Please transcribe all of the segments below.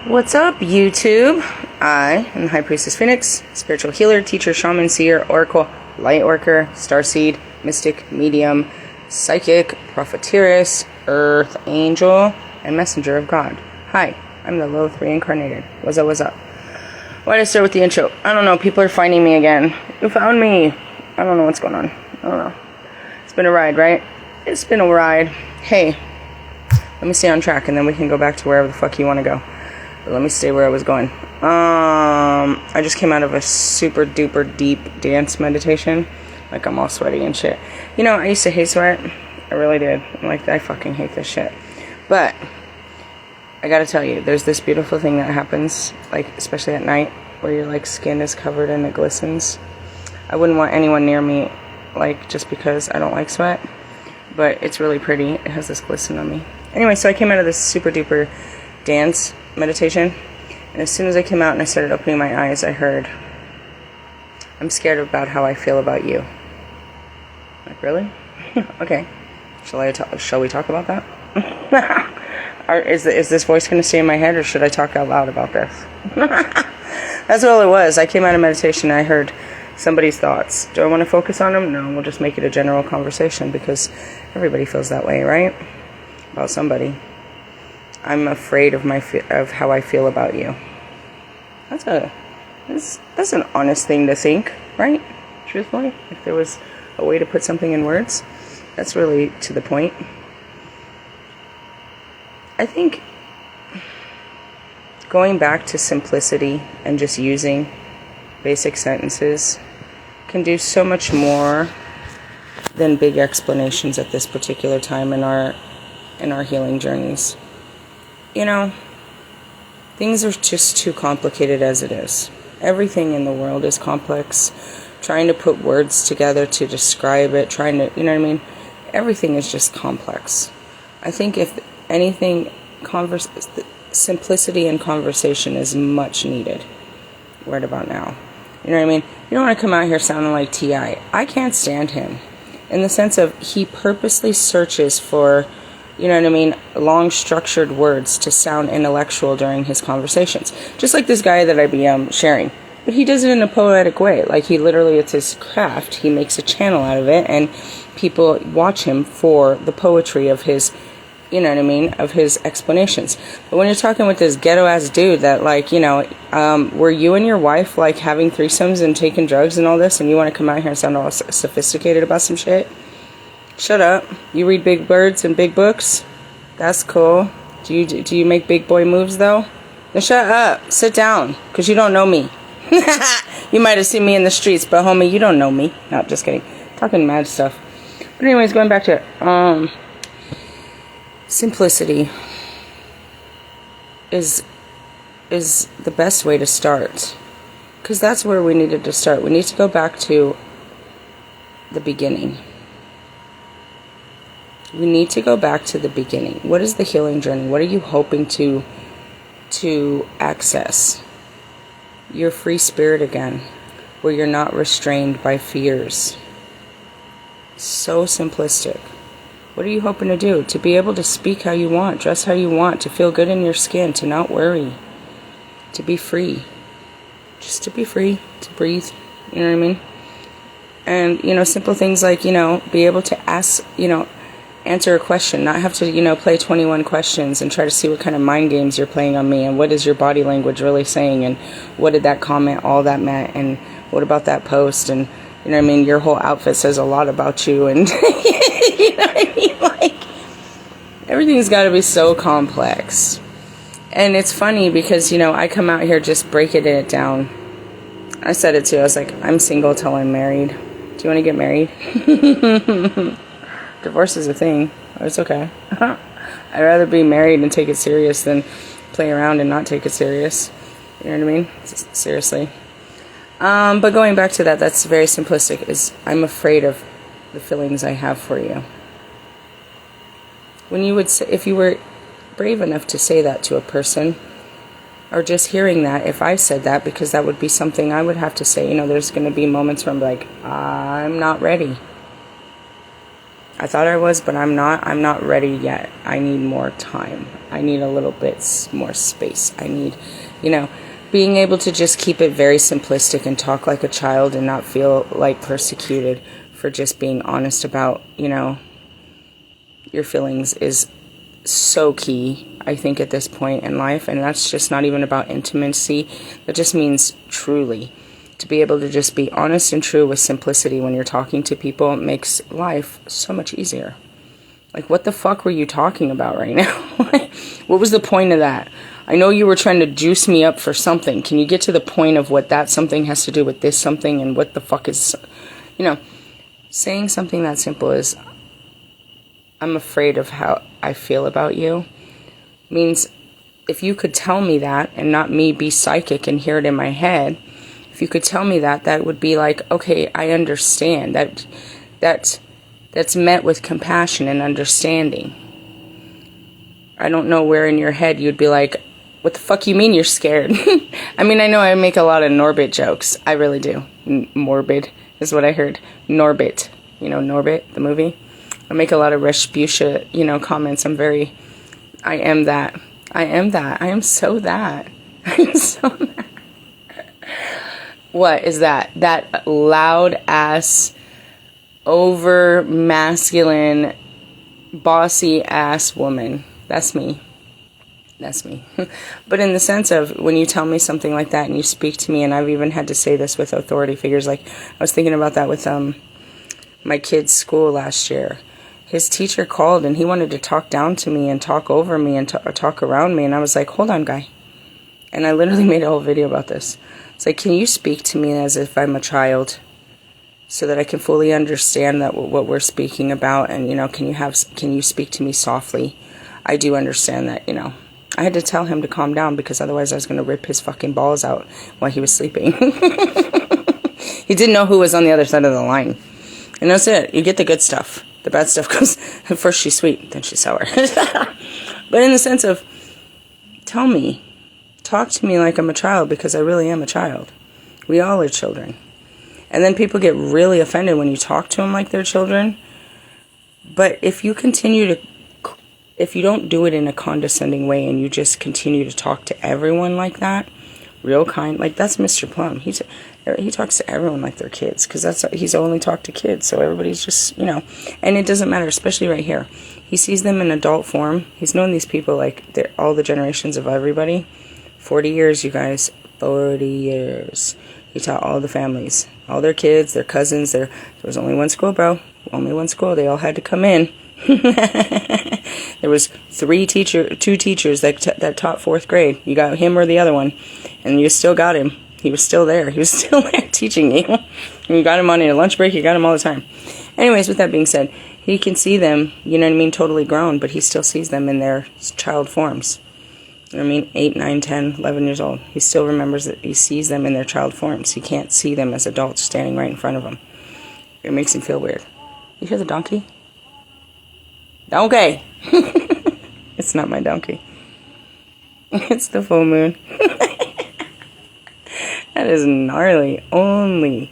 What's up, YouTube? I am the High Priestess Phoenix, spiritual healer, teacher, shaman, seer, oracle, light worker, starseed, mystic, medium, psychic, prophetess, earth angel, and messenger of God. Hi, I'm the LILITH reincarnated. What's up, what's up? Why did I start with the intro? I don't know. People are finding me again. You found me. I don't know what's going on. I don't know. It's been a ride, right? It's been a ride. Hey, let me stay on track and then we can go back to wherever the fuck you want to go. But let me stay where I was going. I just came out of a super duper deep dance meditation. Like, I'm all sweaty and shit. You know, I used to hate sweat. I really did. Like, I fucking hate this shit. But I gotta tell you, there's this beautiful thing that happens, like, especially at night, where your, like, skin is covered and it glistens. I wouldn't want anyone near me, like, just because I don't like sweat. But it's really pretty. It has this glisten on me. Anyway, so I came out of this super duper dance meditation, and as soon as I came out and I started opening my eyes, I heard, I'm scared about how I feel about you. Like, really? Okay. Shall we talk about that? Is this voice going to stay in my head, or should I talk out loud about this? That's all it was. I came out of meditation and I heard somebody's thoughts. Do I want to focus on them? No, we'll just make it a general conversation, because everybody feels that way, right? About somebody. I'm afraid of how I feel about you. That's an honest thing to think, right? Truthfully, if there was a way to put something in words, that's really to the point. I think going back to simplicity and just using basic sentences can do so much more than big explanations at this particular time in our healing journeys. You know, things are just too complicated as it is. Everything in the world is complex. Trying to put words together to describe it, you know what I mean? Everything is just complex. I think if anything, simplicity in conversation is much needed right about now. You know what I mean? You don't want to come out here sounding like T.I. I can't stand him. In the sense of, he purposely searches for, you know what I mean, long structured words to sound intellectual during his conversations. Just like this guy that I be sharing. But he does it in a poetic way. Like, he literally, it's his craft. He makes a channel out of it, and people watch him for the poetry of his, you know what I mean, of his explanations. But when you're talking with this ghetto-ass dude that, like, you know, were you and your wife, like, having threesomes and taking drugs and all this, and you want to come out here and sound all sophisticated about some shit? Shut up. You read big birds and big books? That's cool. Do you make big boy moves, though? Then shut up. Sit down, because you don't know me. You might have seen me in the streets, but homie, you don't know me. No, just kidding. Talking mad stuff. But anyways, going back to it. Simplicity is the best way to start. Because that's where we needed to start. We need to go back to the beginning. We need to go back to the beginning. What is the healing journey? What are you hoping to access? Your free spirit again, where you're not restrained by fears. So simplistic. What are you hoping to do? To be able to speak how you want, dress how you want, to feel good in your skin, to not worry, to be free. Just to be free, to breathe, you know what I mean? And, you know, simple things like, you know, be able to ask, you know, answer a question, not have to, you know, play 21 questions and try to see what kind of mind games you're playing on me, and what is your body language really saying, and what did that comment, all that meant, and what about that post, and, you know what I mean, your whole outfit says a lot about you, and, you know what I mean, like, everything's got to be so complex. And it's funny because, you know, I come out here just breaking it down. I said it too, I was like, I'm single till I'm married. Do you want to get married? Divorce is a thing. It's okay. I'd rather be married and take it serious than play around and not take it serious. You know what I mean? Seriously. But going back to that, that's very simplistic. Is I'm afraid of the feelings I have for you. When you would say, if you were brave enough to say that to a person, or just hearing that, if I said that, because that would be something I would have to say. You know, there's going to be moments where I'm like, I'm not ready. I thought I was, but I'm not. I'm not ready yet. I need more time. I need a little bit more space. I need, being able to just keep it very simplistic and talk like a child and not feel like persecuted for just being honest about, your feelings is so key, I think, at this point in life. And that's just not even about intimacy. That just means truly. To be able to just be honest and true with simplicity when you're talking to people makes life so much easier. Like, what the fuck were you talking about right now? What was the point of that? I know you were trying to juice me up for something. Can you get to the point of what that something has to do with this something, and what the fuck is, saying something that simple is, I'm afraid of how I feel about you, means if you could tell me that and not me be psychic and hear it in my head, if you could tell me that, that would be like, okay, I understand. That's met with compassion and understanding. I don't know where in your head you'd be like, what the fuck you mean you're scared? I mean, I know I make a lot of Norbit jokes. I really do. Morbid is what I heard. Norbit. Norbit, the movie. I make a lot of Respucia, comments. I am that. I am that. I am so that. I am so that. What is that? That loud ass, over masculine, bossy ass woman. That's me. That's me. But in the sense of when you tell me something like that and you speak to me, and I've even had to say this with authority figures, like I was thinking about that with my kid's school last year. His teacher called and he wanted to talk down to me and talk over me and talk around me, and I was like, hold on, guy. And I literally made a whole video about this. It's like, can you speak to me as if I'm a child so that I can fully understand that what we're speaking about, and can you speak to me softly? I do understand that, I had to tell him to calm down because otherwise I was going to rip his fucking balls out while he was sleeping. He didn't know who was on the other side of the line. And that's it. You get the good stuff. The bad stuff comes, first she's sweet, then she's sour. But in the sense of, tell me, talk to me like I'm a child, because I really am a child. We all are children. And then people get really offended when you talk to them like they're children. But if you don't do it in a condescending way and you just continue to talk to everyone like that, real kind, like that's Mr. Plum. He talks to everyone like they're kids, because he's only talked to kids. So everybody's just, and it doesn't matter, especially right here. He sees them in adult form. He's known these people like all the generations of everybody. 40 years, you guys. 40 years. He taught all the families, all their kids, their cousins. There was only one school, bro. Only one school. They all had to come in. There was two teachers that taught 4th grade. You got him or the other one, and you still got him. He was still there. He was still there teaching you. And you got him on your lunch break. You got him all the time. Anyways, with that being said, he can see them, totally grown, but he still sees them in their child forms. 8, 9, 10, 11 years old. He still remembers that he sees them in their child forms. He can't see them as adults standing right in front of him. It makes him feel weird. You hear the donkey? Donkey! It's not my donkey. It's the full moon. That is gnarly. Only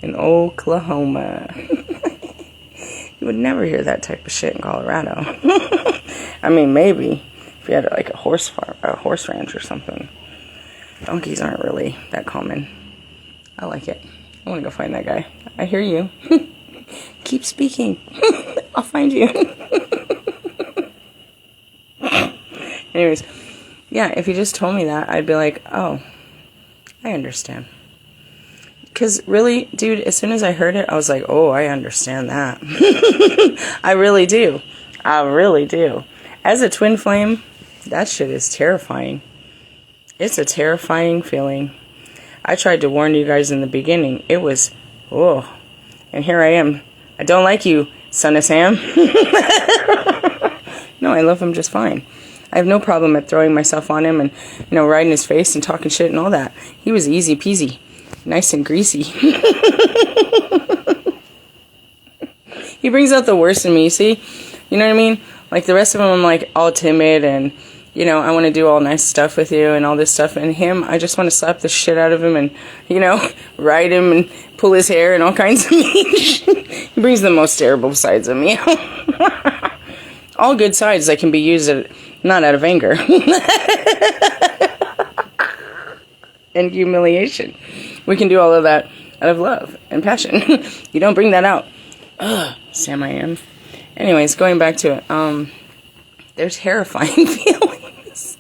in Oklahoma. You would never hear that type of shit in Colorado. I mean, maybe if you had like a horse ranch or something. Donkeys aren't really that common. I like it. I want to go find that guy. I hear you. Keep speaking. I'll find you. Anyways, yeah, if you just told me that, I'd be like, oh, I understand. Because really, dude, as soon as I heard it, I was like, oh, I understand that. I really do. I really do. As a twin flame, that shit is terrifying. It's a terrifying feeling. I tried to warn you guys in the beginning. It was, oh, and here I am. I don't like you, son of Sam. No, I love him just fine. I have no problem at throwing myself on him and, riding his face and talking shit and all that. He was easy peasy. Nice and greasy. He brings out the worst in me, see? You know what I mean? Like the rest of them, I'm like all timid and, I want to do all nice stuff with you and all this stuff. And him, I just want to slap the shit out of him and, ride him and pull his hair and all kinds of mean shit. He brings the most terrible sides of me. All good sides that can be used not out of anger. And humiliation. We can do all of that out of love and passion. You don't bring that out. Ugh, Sam I am. Anyways, going back to it. They're terrifying feelings.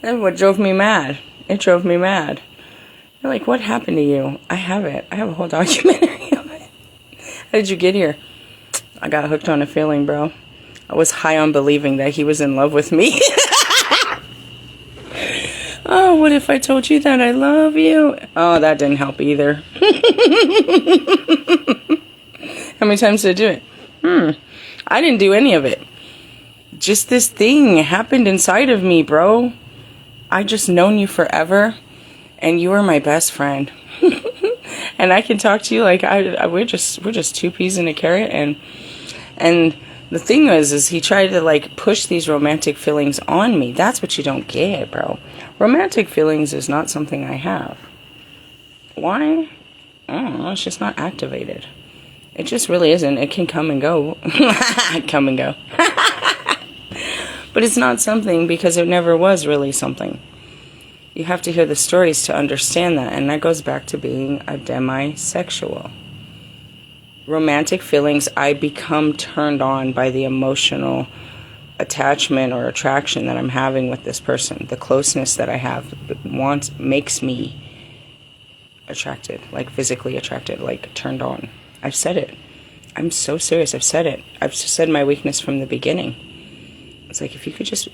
That's what drove me mad. It drove me mad. They're like, what happened to you? I have it. I have a whole documentary of it. How did you get here? I got hooked on a feeling, bro. I was high on believing that he was in love with me. Oh, what if I told you that I love you? Oh, that didn't help either. How many times did I do it? I didn't do any of it. Just this thing happened inside of me, bro. I just known you forever, and you were my best friend. And I can talk to you like we're just two peas in a carrot, and the thing is he tried to like push these romantic feelings on me. That's what you don't get, bro. Romantic feelings is not something I have. Why? I don't know. It's just not activated. It just really isn't. It can come and go. Come and go. But it's not something because it never was really something. You have to hear the stories to understand that. And that goes back to being a demisexual. Romantic feelings, I become turned on by the emotional attachment or attraction that I'm having with this person. The closeness that I have makes me attracted, like physically attracted, like turned on. I've said it. I'm so serious. I've said it. I've said my weakness from the beginning. It's like, if you could just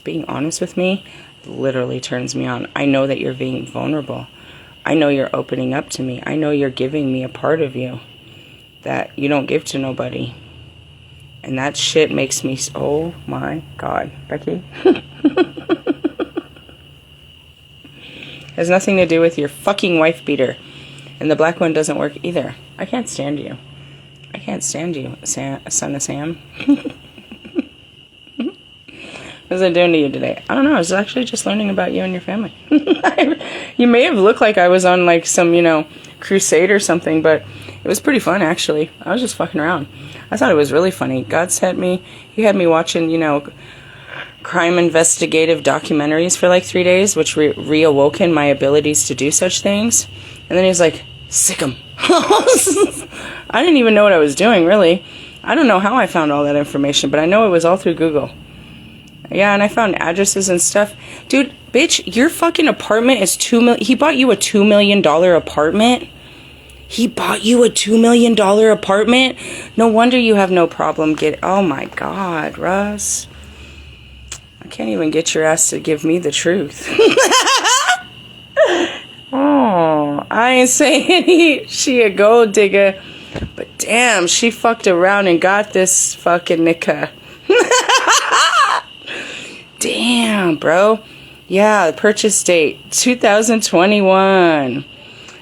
being honest with me literally turns me on. I know that you're being vulnerable. I know you're opening up to me. I know you're giving me a part of you that you don't give to nobody. And that shit makes me, oh my God, Becky. Has nothing to do with your fucking wife beater. And the black one doesn't work either. I can't stand you. I can't stand you, son of Sam. What was I doing to you today? I don't know. I was actually just learning about you and your family. You may have looked like I was on like some, crusade or something, but it was pretty fun, actually. I was just fucking around. I thought it was really funny. God sent me. He had me watching, crime investigative documentaries for like 3 days, which reawoken my abilities to do such things. And then he was like, sick 'em. I didn't even know what I was doing, really. I don't know how I found all that information, but I know it was all through Google. Yeah, and I found addresses and stuff. Dude, bitch, your fucking apartment is $2 million. He bought you a $2 million apartment? He bought you a $2 million apartment? No wonder you have no problem getting... Oh, my God, Russ. I can't even get your ass to give me the truth. Oh, I ain't saying she a gold digger. But damn, she fucked around and got this fucking nigga. Damn, bro. Yeah, the purchase date, 2021.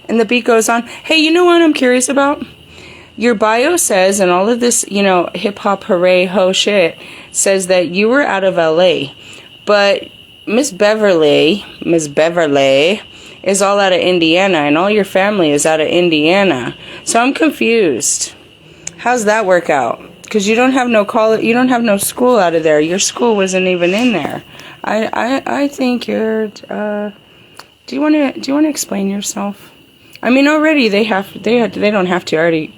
And the beat goes on. Hey, you know what I'm curious about? Your bio says, and all of this, hip-hop hooray ho shit, says that you were out of LA. But Miss Beverly is all out of Indiana, and all your family is out of Indiana. So I'm confused. How's that work out? Because you don't have no college, you don't have no school out of there. Your school wasn't even in there. I think you're. Do you want to explain yourself? I mean, already they don't have to already.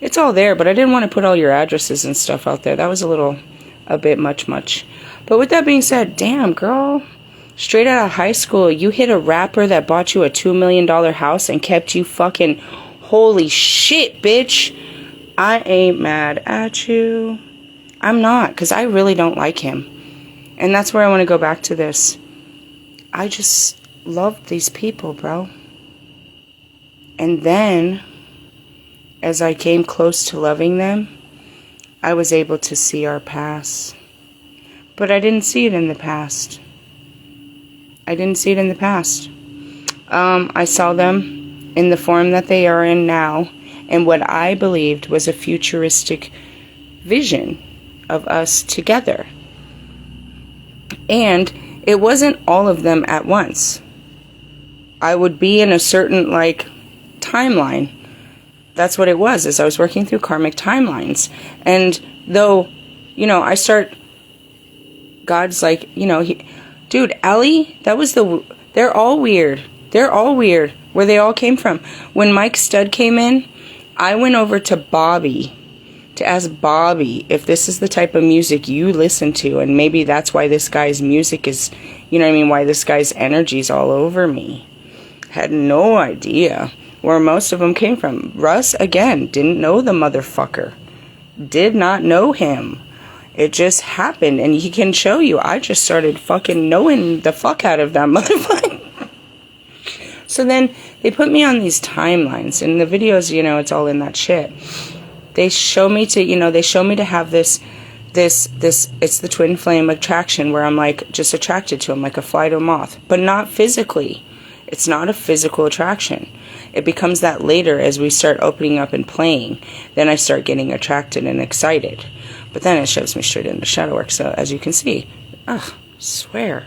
It's all there. But I didn't want to put all your addresses and stuff out there. That was a bit much. But with that being said, damn girl, straight out of high school, you hit a rapper that bought you a $2 million house and kept you fucking. Holy shit, bitch. I ain't mad at you. I'm not, because I really don't like him. And that's where I want to go back to this. I just love these people, bro. And then, as I came close to loving them, I was able to see our past. But I didn't see it in the past. I saw them in the form that they are in now. And what I believed was a futuristic vision of us together. And it wasn't all of them at once. I would be in a certain, timeline. that's what it was, is I was working through karmic timelines. And though, you know, God's like, you know, dude, Ellie, they're all weird. They're all weird, where they all came from. When Mike Stud came in, I went over to Bobby to ask Bobby if this is the type of music you listen to, and maybe that's why this guy's music is, you know what I mean, why this guy's energy's all over me. Had no idea where most of them came from. Russ, again, didn't know the motherfucker. Did not know him. It just happened, and he can show you. I just started fucking knowing the fuck out of that motherfucker. So then they put me on these timelines, and the videos, you know, it's all in that shit. They show me to, you know, they show me to have this, it's the twin flame attraction, where I'm like just attracted to him like a fly to a moth, but not physically. It's not a physical attraction. It becomes that later as we start opening up and playing. Then I start getting attracted and excited. But then it shoves me straight into shadow work. So as you can see, swear.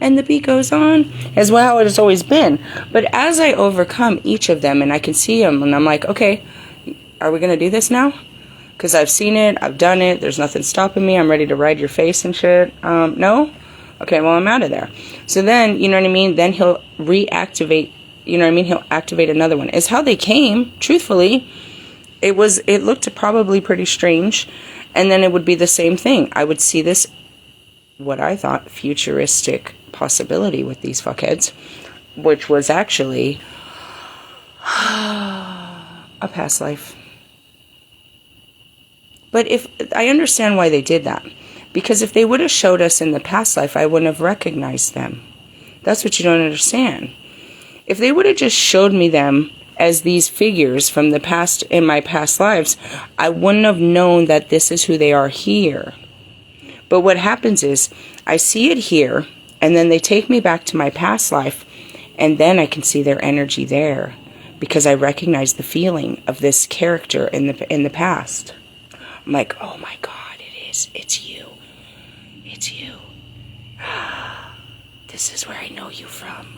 And the beat goes on as well how it has always been. But as I overcome each of them and I can see them, and I'm like, okay, are we going to do this now? Because I've seen it, I've done it, there's nothing stopping me, I'm ready to ride your face and shit. No? Okay, well, I'm out of there. So then, you know what I mean? Then he'll reactivate, you know what I mean? He'll activate another one. It's how they came, truthfully. It looked probably pretty strange. And then it would be the same thing. I would see this, what I thought, futuristic possibility with these fuckheads, which was actually a past life. But if I understand why they did that. Because if they would have showed us in the past life, I wouldn't have recognized them. That's what you don't understand. If they would have just showed me them as these figures from the past, in my past lives, I wouldn't have known that this is who they are here. But what happens is, I see it here, and then they take me back to my past life, and then I can see their energy there, because I recognize the feeling of this character in the past. I'm like, oh my God, it's you. It's you. This is where I know you from.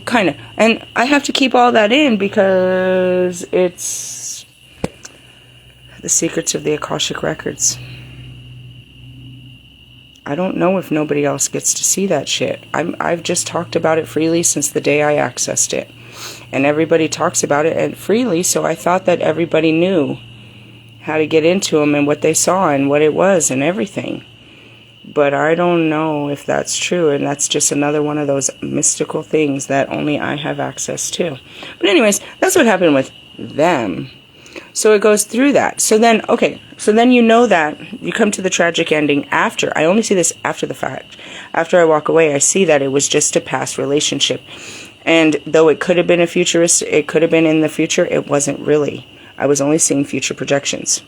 Kind of. And I have to keep all that in because it's the secrets of the Akashic Records. I don't know if nobody else gets to see that shit. I've just talked about it freely since the day I accessed it. And everybody talks about it freely, so I thought that everybody knew how to get into them and what they saw and what it was and everything. But I don't know if that's true, and that's just another one of those mystical things that only I have access to. But anyways, that's what happened with them. So it goes through that. So then, okay, so then you know that you come to the tragic ending after. I only see this after the fact. After I walk away, I see that it was just a past relationship. And though it could have been a futurist, it could have been in the future, it wasn't really. I was only seeing future projections.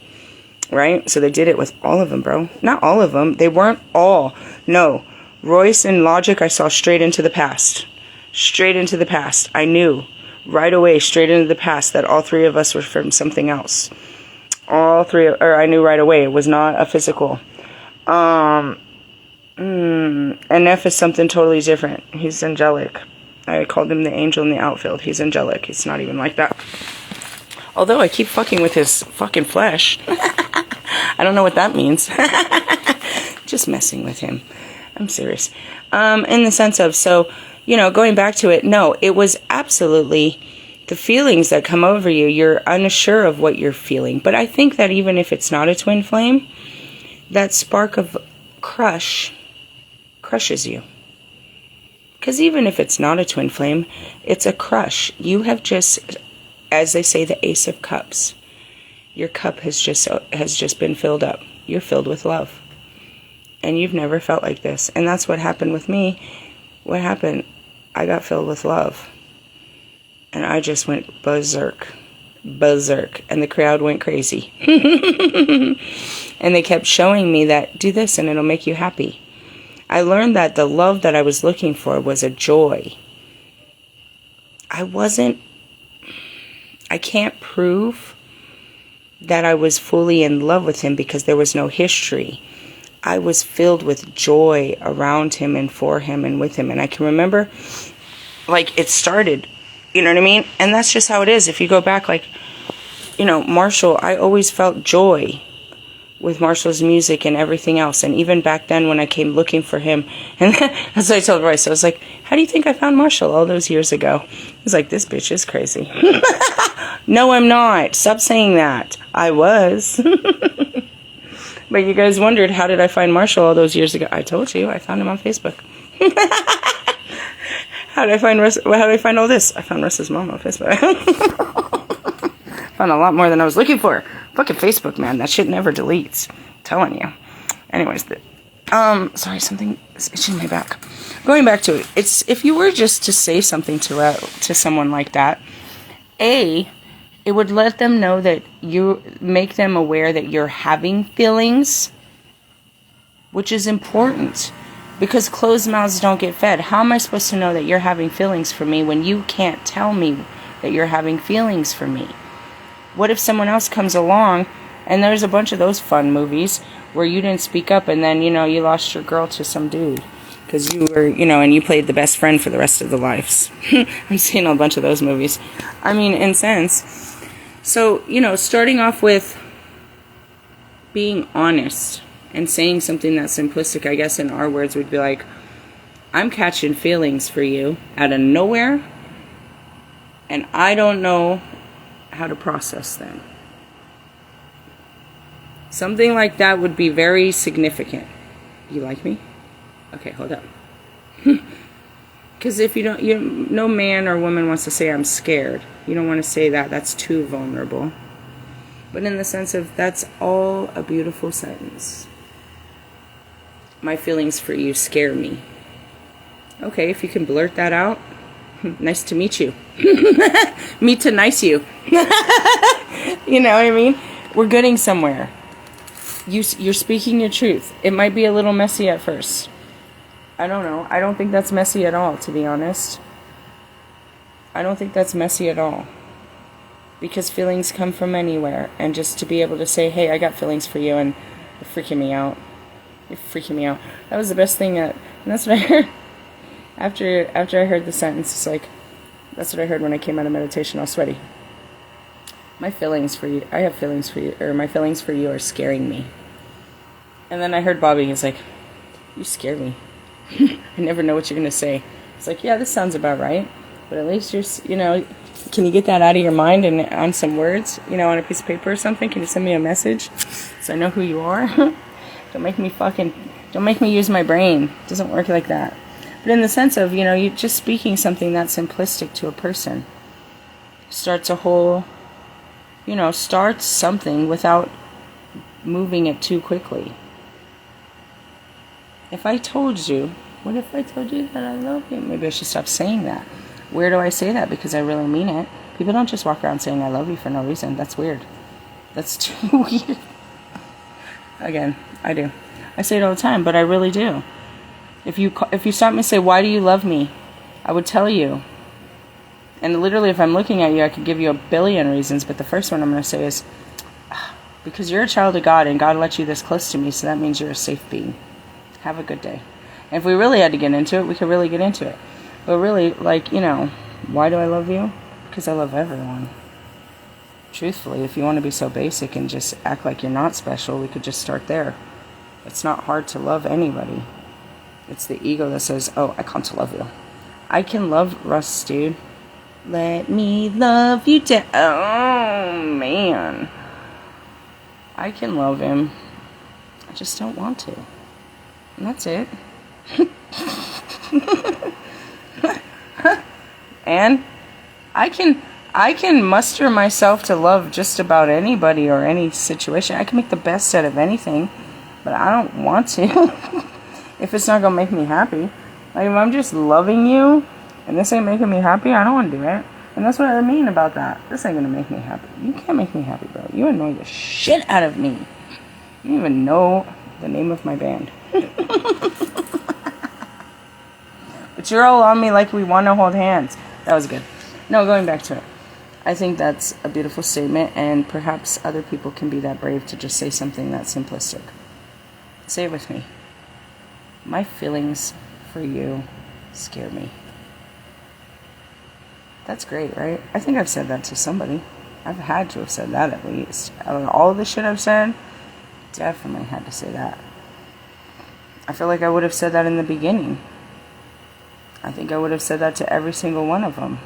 Right? So they did it with all of them, bro. Not all of them. They weren't all. No. Royce and Logic, I saw straight into the past. Straight into the past. I knew right away, straight into the past, that all three of us were from something else. All three, or I knew right away. It was not a physical. And F is something totally different. He's angelic. I called him the angel in the outfield. He's angelic. He's not even like that. Although I keep fucking with his fucking flesh. I don't know what that means. Just messing with him. I'm serious. In the sense of, so, you know, going back to it, no, it was absolutely the feelings that come over you. You're unsure of what you're feeling. But I think that even if it's not a twin flame, that spark of crushes you. Because even if it's not a twin flame, it's a crush. You have just, as they say, the Ace of Cups. Your cup has just been filled up. You're filled with love. And you've never felt like this. And that's what happened with me. What happened? I got filled with love. And I just went berserk. Berserk. And the crowd went crazy. And they kept showing me that, do this and it'll make you happy. I learned that the love that I was looking for was a joy. I can't prove that I was fully in love with him because there was no history. I was filled with joy around him and for him and with him. And I can remember, like, it started You know what I mean? And that's just how it is. If you go back, like, you know, Marshall, I always felt joy with Marshall's music and everything else. And even back then when I came looking for him, and that's what I told Royce, I was like, how do you think I found Marshall all those years ago? He's like, this bitch is crazy. No, I'm not. Stop saying that. I was. But you guys wondered, how did I find Marshall all those years ago? I told you, I found him on Facebook. How did I find all this? I found Russ's mom on Facebook. Found a lot more than I was looking for. Fucking Facebook, man. That shit never deletes. I'm telling you. Anyways, sorry, something is itching my back. Going back to it, it's if you were just to say something to someone like that, it would let them know that you make them aware that you're having feelings, which is important. Because closed mouths don't get fed. How am I supposed to know that you're having feelings for me when you can't tell me that you're having feelings for me? What if someone else comes along, and there's a bunch of those fun movies where you didn't speak up, and then, you know, you lost your girl to some dude because you were, you know, and you played the best friend for the rest of the lives. I'm seeing a bunch of those movies. I mean, in sense. So, you know, starting off with being honest and saying something that's simplistic, I guess in our words would be like, I'm catching feelings for you out of nowhere, and I don't know how to process them. Something like that would be very significant. You like me? Okay, hold up. Because if you don't, no man or woman wants to say I'm scared. You don't want to say that. That's too vulnerable. But in the sense of, that's all a beautiful sentence. My feelings for you scare me. Okay, if you can blurt that out, nice to meet you. Meet to nice you. You know what I mean? We're getting somewhere. You're speaking your truth. It might be a little messy at first. I don't know. I don't think that's messy at all, to be honest. I don't think that's messy at all. Because feelings come from anywhere. And just to be able to say, hey, I got feelings for you, and you're freaking me out. You're freaking me out. That was the best thing and that's what I heard. After I heard the sentence, it's like, that's what I heard when I came out of meditation, all sweaty. My feelings for you, I have feelings for you, or my feelings for you are scaring me. And then I heard Bobby, he's like, you scare me. I never know what you're going to say. It's like, yeah, this sounds about right. But at least you're, you know, can you get that out of your mind and on some words, you know, on a piece of paper or something? Can you send me a message so I know who you are? Don't make me use my brain. It doesn't work like that. But in the sense of, you know, you just speaking something that simplistic to a person starts a whole, you know, starts something without moving it too quickly. If I told you, what if I told you that I love you? Maybe I should stop saying that. Where do I say that? Because I really mean it. People don't just walk around saying I love you for no reason. That's weird. That's too weird. Again, I do. I say it all the time, but I really do. If you stop me and say, why do you love me? I would tell you. And literally, if I'm looking at you, I could give you a billion reasons, but the first one I'm going to say is, because you're a child of God, and God let you this close to me, so that means you're a safe being. Have a good day. And if we really had to get into it, we could really get into it. But really, like, you know, why do I love you? Because I love everyone. Truthfully, if you want to be so basic and just act like you're not special, we could just start there. It's not hard to love anybody. It's the ego that says, oh, I can't love you. I can love Russ, dude. Let me love you down. Oh, man. I can love him. I just don't want to. And that's it. And I can muster myself to love just about anybody or any situation. I can make the best out of anything, but I don't want to. If it's not going to make me happy. Like, if I'm just loving you, and this ain't making me happy, I don't want to do it. And that's what I mean about that. This ain't going to make me happy. You can't make me happy, bro. You annoy the shit out of me. You don't even know the name of my band. But you're all on me like we want to hold hands. That was good. No, going back to it. I think that's a beautiful statement, and perhaps other people can be that brave to just say something that simplistic. Say it with me. My feelings for you scare me. That's great, right? I think I've said that to somebody. I've had to have said that at least. Out of all the shit I've said, definitely had to say that. I feel like I would have said that in the beginning. I think I would have said that to every single one of them.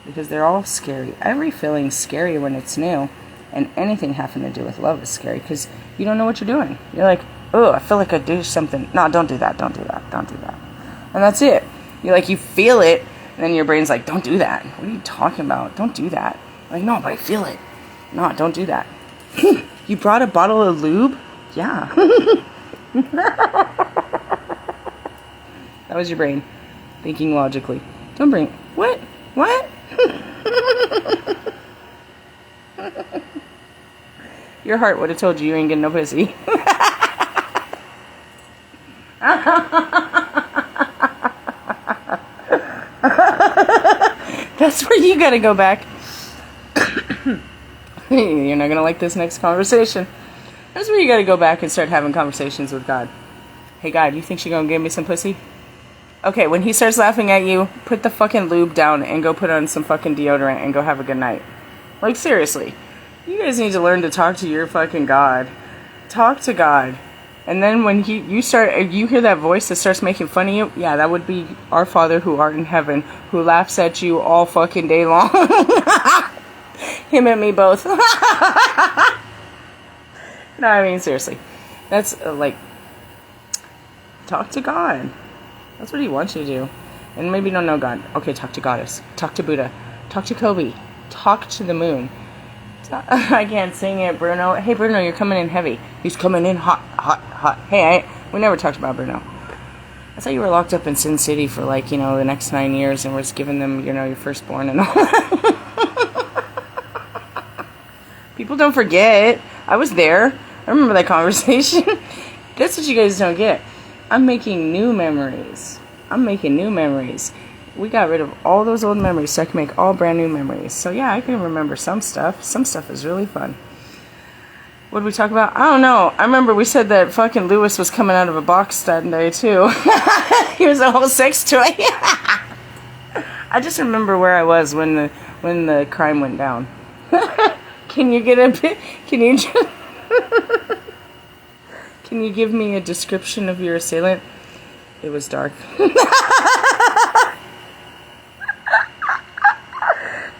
Because they're all scary. Every feeling's scary when it's new. And anything having to do with love is scary. Because you don't know what you're doing. You're like, oh, I feel like I do something. No, don't do that. Don't do that. Don't do that. And that's it. You're like, you feel it. And then your brain's like, don't do that. What are you talking about? Don't do that. Like, no, but I feel it. No, don't do that. You brought a bottle of lube? Yeah. That was your brain thinking logically. Don't bring... What? What? Your heart would have told you ain't getting no pussy. That's where you gotta go back. You're not gonna like this next conversation. That's where you gotta go back and start having conversations with God. Hey God, you think she gonna give me some pussy? Okay, when he starts laughing at you, put the fucking lube down and go put on some fucking deodorant and go have a good night. Like, seriously. You guys need to learn to talk to your fucking God. Talk to God. And then when you hear that voice that starts making fun of you, yeah, that would be our Father who art in heaven, who laughs at you all fucking day long. Him and me both. No, I mean, seriously. That's, like, talk to God. That's what he wants you to do. And maybe you don't know God. Okay, talk to Goddess. Talk to Buddha. Talk to Kobe. Talk to the moon. I can't sing it, Bruno. Hey, Bruno, you're coming in heavy. He's coming in hot, hot, hot. Hey, we never talked about Bruno. I thought you were locked up in Sin City for, like, you know, the next 9 years and was giving them, you know, your firstborn and all that. People don't forget. I was there. I remember that conversation. That's what you guys don't get. I'm making new memories. We got rid of all those old memories so I can make all brand new memories. So yeah, I can remember some stuff. Some stuff is really fun. What did we talk about? I don't know. I remember we said that fucking Lewis was coming out of a box that day too. He was a whole sex toy. I just remember where I was when the crime went down. Can you get a bit? Can you give me a description of your assailant? It was dark.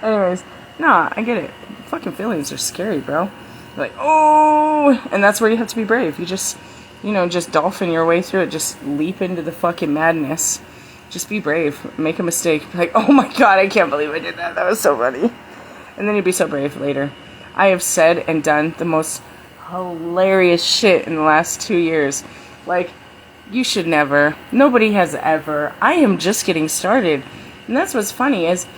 Anyways, nah, I get it. Fucking feelings are scary, bro. Like, oh, and that's where you have to be brave. You just, you know, just dolphin your way through it. Just leap into the fucking madness. Just be brave. Make a mistake. Like, oh my God, I can't believe I did that. That was so funny. And then you'd be so brave later. I have said and done the most hilarious shit in the last 2 years. Like, you should never. Nobody has ever. I am just getting started. And that's what's funny is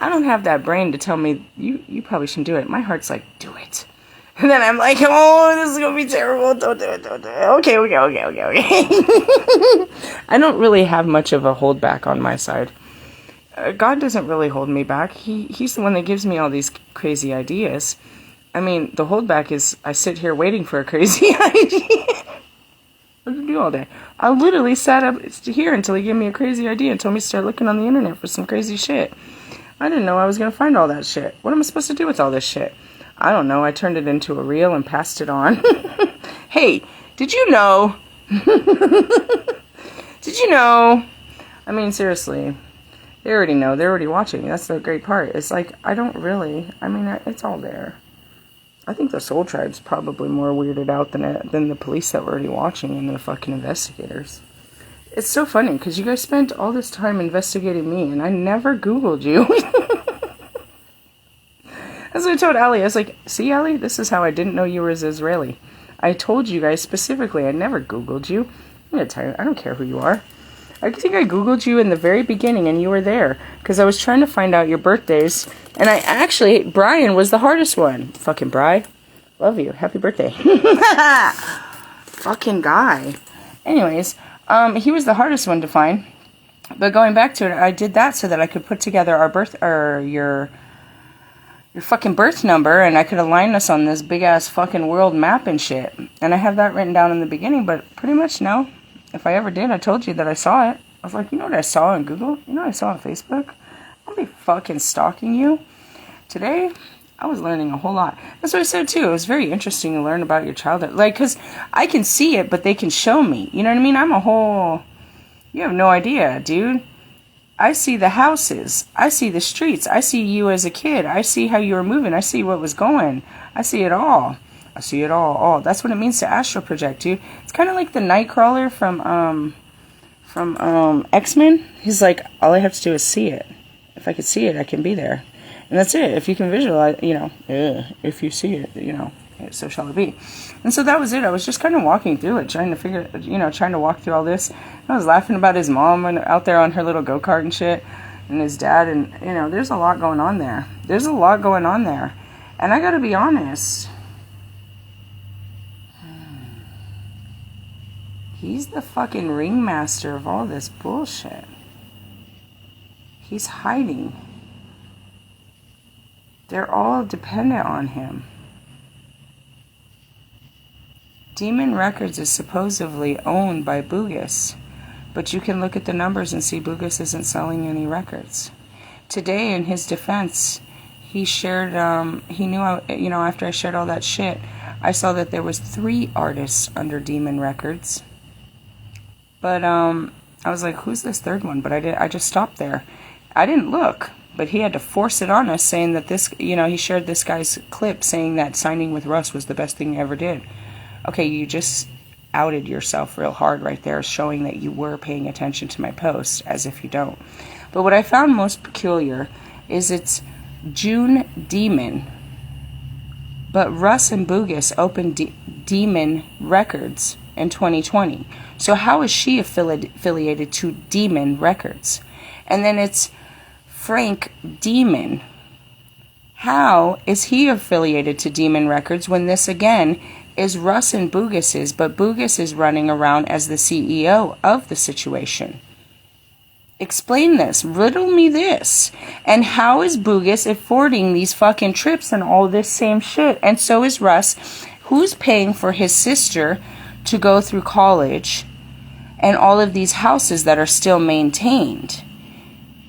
I don't have that brain to tell me, you probably shouldn't do it. My heart's like, do it. And then I'm like, oh, this is going to be terrible. Don't do it. Okay. I don't really have much of a holdback on my side. God doesn't really hold me back. He's the one that gives me all these crazy ideas. I mean, the holdback is I sit here waiting for a crazy idea. What do I do all day? I literally sat up here until he gave me a crazy idea and told me to start looking on the internet for some crazy shit. I didn't know I was going to find all that shit. What am I supposed to do with all this shit? I don't know. I turned it into a reel and passed it on. Hey, did you know? Did you know? I mean, seriously. They already know. They're already watching. That's the great part. It's like, I don't really. I mean, it's all there. I think the Soul Tribe's probably more weirded out than the police that were already watching and the fucking investigators. It's so funny, because you guys spent all this time investigating me, and I never Googled you. That's what I told Allie. I was like, see, Allie, this is how I didn't know you were Israeli. I told you guys specifically, I never Googled you. I'm going to tell you, I don't care who you are. I think I Googled you in the very beginning, and you were there, because I was trying to find out your birthdays, and Brian was the hardest one. Fucking Bri. Love you. Happy birthday. Fucking guy. Anyways, he was the hardest one to find. But going back to it, I did that so that I could put together your fucking birth number, and I could align us on this big ass fucking world map and shit. And I have that written down in the beginning, but pretty much no. If I ever did, I told you that I saw it. I was like, you know what I saw on Google? You know what I saw on Facebook? I'll be fucking stalking you. Today, I was learning a whole lot. That's what I said too. It was very interesting to learn about your childhood. Like, because I can see it, but they can show me. You know what I mean? I'm a whole... You have no idea, dude. I see the houses. I see the streets. I see you as a kid. I see how you were moving. I see what was going. I see it all. I see it all. That's what it means to astral project, dude. It's kind of like the Nightcrawler from X-Men. He's like, all I have to do is see it. If I could see it, I can be there. And that's it. If you can visualize, if you see it, so shall it be. And so that was it. I was just kind of walking through it, trying to walk through all this. I was laughing about his mom and out there on her little go-kart and shit, and his dad, and, there's a lot going on there. And I gotta be honest. He's the fucking ringmaster of all this bullshit. He's hiding. They're all dependent on him. Demon Records is supposedly owned by Boogus, but you can look at the numbers and see Boogus isn't selling any records. Today, in his defense, he shared, he knew, after I shared all that shit, I saw that there was 3 artists under Demon Records. But, I was like, who's this third one? But I just stopped there. I didn't look, but he had to force it on us, saying that this, he shared this guy's clip saying that signing with Russ was the best thing he ever did. Okay, you just outed yourself real hard right there, showing that you were paying attention to my post, as if you don't. But what I found most peculiar is it's June Demon, but Russ and Boogus opened Demon Records in 2020. So how is she affiliated to Demon Records? And then it's Frank Demon. How is he affiliated to Demon Records when this again is Russ and Boogus's, but Boogus is running around as the CEO of the situation? Explain this. Riddle me this. And how is Boogus affording these fucking trips and all this same shit? And so is Russ, who's paying for his sister to go through college and all of these houses that are still maintained.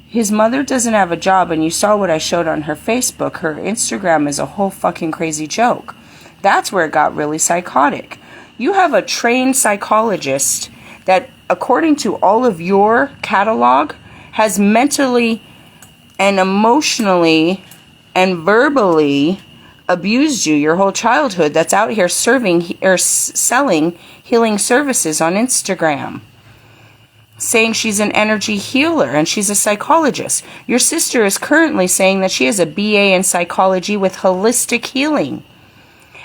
His mother doesn't have a job, and you saw what I showed on her Facebook. Her Instagram is a whole fucking crazy joke. That's where it got really psychotic. You have a trained psychologist that, according to all of your catalog, has mentally and emotionally and verbally abused you your whole childhood, that's out here serving or selling healing services on Instagram, saying she's an energy healer and she's a psychologist. Your sister is currently saying that she has a BA in psychology with holistic healing.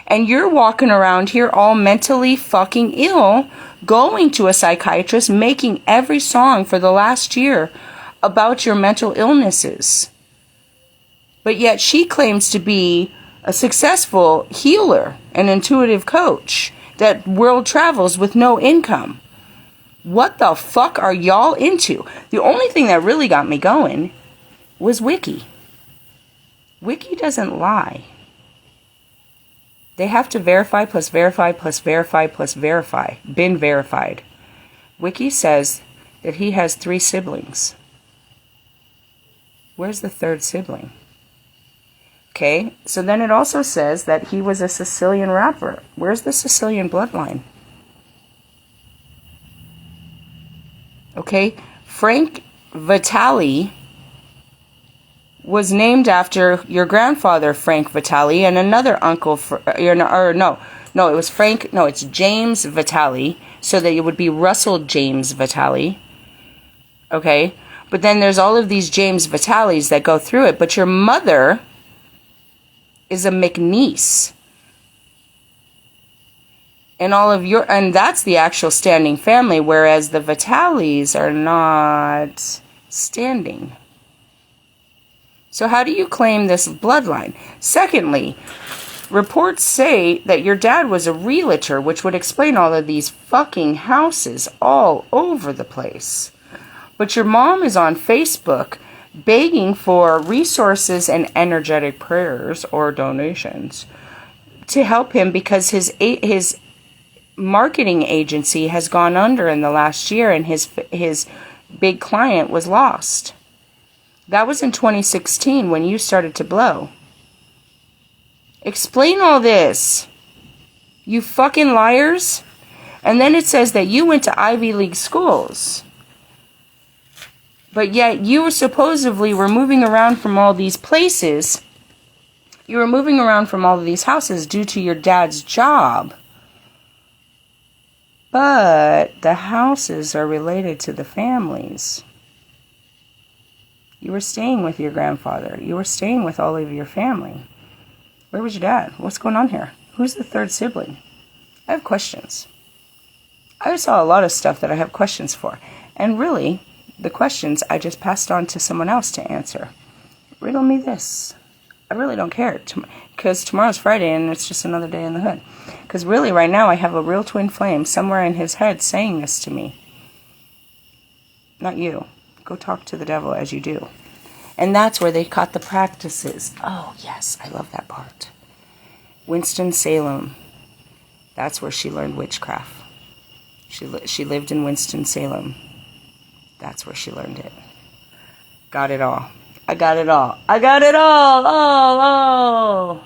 And you're walking around here all mentally fucking ill, going to a psychiatrist, making every song for the last year about your mental illnesses. But yet she claims to be a successful healer, an intuitive coach that world travels with no income. What the fuck are y'all into? The only thing that really got me going was Wiki. Wiki doesn't lie. They have to verify plus verify plus verify plus verify. Been verified. Wiki says that he has 3 siblings. Where's the 3rd sibling? Okay, so then it also says that he was a Sicilian rapper. Where's the Sicilian bloodline? Okay, Frank Vitali was named after your grandfather, Frank Vitali, and another uncle, it's James Vitali, so that it would be Russell James Vitali. Okay, but then there's all of these James Vitalis that go through it, but your mother is a McNeese. And that's the actual standing family, whereas the Vitalis are not standing. So how do you claim this bloodline? Secondly, reports say that your dad was a realtor, which would explain all of these fucking houses all over the place. But your mom is on Facebook begging for resources and energetic prayers or donations to help him because his marketing agency has gone under in the last year and his big client was lost. That was in 2016 when you started to blow. Explain all this. You fucking liars. And then it says that you went to Ivy League schools. But yet you supposedly were moving around from all these places. You were moving around from all of these houses due to your dad's job. But the houses are related to the families. You were staying with your grandfather. You were staying with all of your family. Where was your dad? What's going on here? Who's the third sibling? I have questions. I saw a lot of stuff that I have questions for. And really, the questions I just passed on to someone else to answer. Riddle me this. I really don't care. Because tomorrow's Friday and it's just another day in the hood. Because really, right now, I have a real twin flame somewhere in his head saying this to me. Not you. Go talk to the devil as you do. And that's where they caught the practices. Oh, yes, I love that part. Winston-Salem. That's where she learned witchcraft. She lived in Winston-Salem. That's where she learned it. Got it all. I got it all. I got it all. Oh.